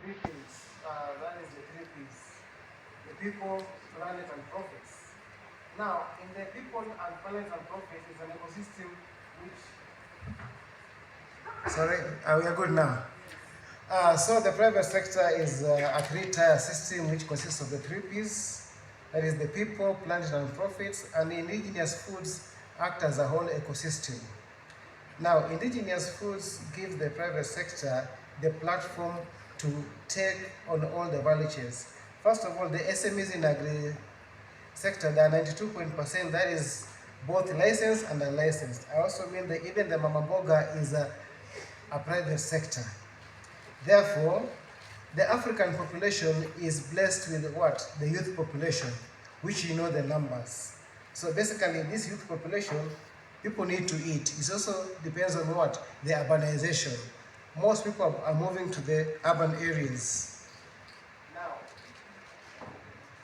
three things. That is the three P's. The people, planet, and profits. Now, in the people and planet and profits is an ecosystem which... Sorry, we are good now. So the private sector is a three-tier system which consists of the three P's. That is the people, planet, and profits. And the indigenous foods act as a whole ecosystem. Now, indigenous foods give the private sector the platform to take on all the value chains. First of all, the SMEs in agri sector, there are 92%, that is both licensed and unlicensed. I also mean that even the mama mboga is a private sector. Therefore, the African population is blessed with what? The youth population, which you know the numbers. So basically, this youth population, people need to eat. It also depends on what? The urbanization. Most people are moving to the urban areas. Now,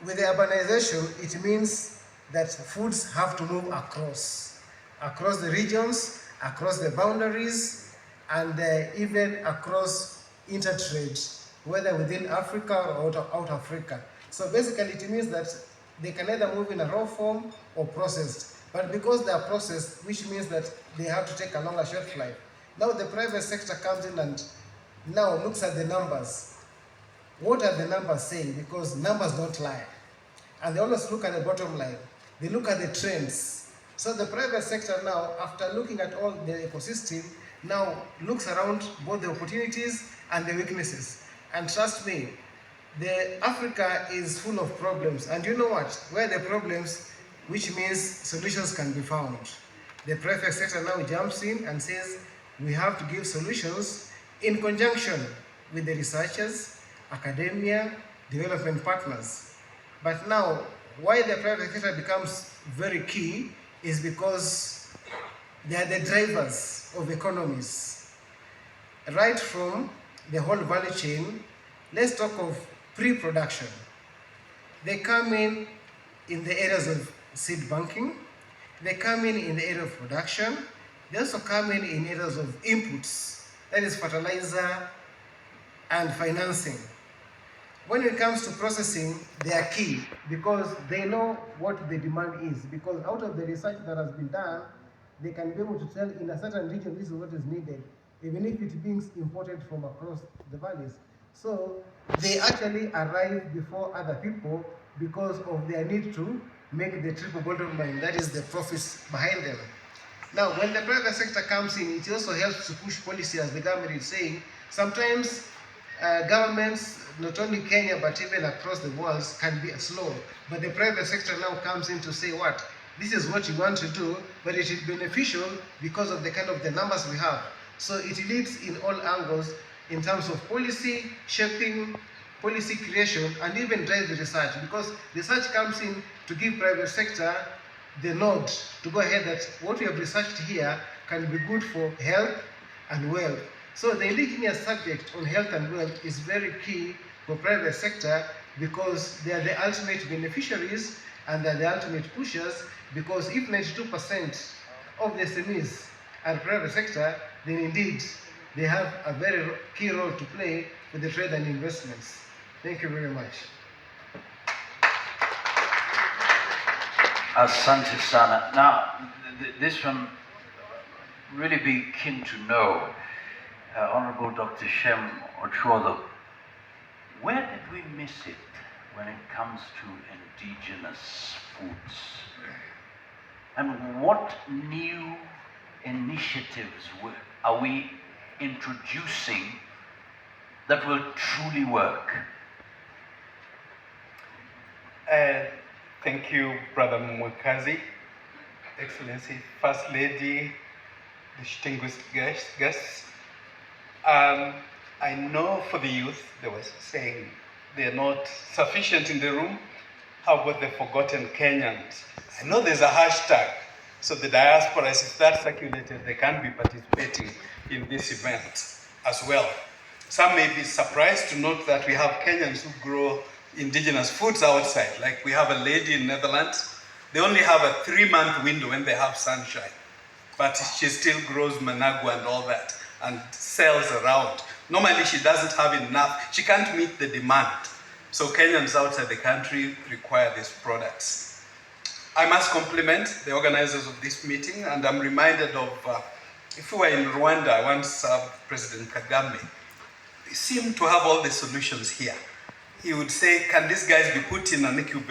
with the urbanization, it means that foods have to move across the regions, across the boundaries, and even across intertrade, whether within Africa or out of Africa. So basically, it means that they can either move in a raw form or processed. But because they are processed, which means that they have to take a longer shelf life. Now the private sector comes in and now looks at the numbers. What are the numbers saying? Because numbers don't lie. And they always look at the bottom line. They look at the trends. So the private sector now, after looking at all the ecosystem, now looks around both the opportunities and the weaknesses. And trust me, Africa is full of problems. And you know what? Where the problems, which means solutions can be found. The private sector now jumps in and says, we have to give solutions in conjunction with the researchers, academia, development partners. But now, why the private sector becomes very key is because they are the drivers of economies. Right from the whole value chain, let's talk of pre-production. They come in the areas of seed banking, they come in the area of production, they also come in areas of inputs, that is fertilizer and financing. When it comes to processing, they are key because they know what the demand is. Because out of the research that has been done, they can be able to tell in a certain region this is what is needed, even if it's being imported from across the valleys. So they actually arrive before other people because of their need to make the triple bottom line, that is the profits behind them. Now, when the private sector comes in, it also helps to push policy, as the government is saying. Sometimes governments, not only Kenya, but even across the world, can be slow. But the private sector now comes in to say, what? This is what you want to do, but it is beneficial because of the kind of the numbers we have. So it leads in all angles in terms of policy shaping, policy creation, and even drive the research, because research comes in to give private sector the nod to go ahead that what we have researched here can be good for health and wealth. So the indigenous subject on health and wealth is very key for private sector because they are the ultimate beneficiaries and they are the ultimate pushers, because if 92% of the SMEs are private sector, then indeed they have a very key role to play for the trade and investments. Thank you very much. Asante sana. Now, this one really be keen to know, Honorable Dr. Shem Ochodo, where did we miss it when it comes to indigenous foods? And what new initiatives are we introducing that will truly work? Thank you, Brother Mwekazi, Excellency, First Lady, distinguished guests. I know for the youth, they were saying they're not sufficient in the room. How about the forgotten Kenyans? I know there's a hashtag, so the diaspora, if that's circulated, they can be participating in this event as well. Some may be surprised to note that we have Kenyans who grow indigenous foods outside. Like we have a lady in Netherlands, they only have a 3-month window when they have sunshine, but she still grows managua and all that and sells around Normally she doesn't have enough. She can't meet the demand. So Kenyans outside the country require these products. I must compliment the organizers of this meeting, and I'm reminded of, if we were in Rwanda, I once served President Kagame. He seemed to have all the solutions here. He would say, can these guys be put in an incubator?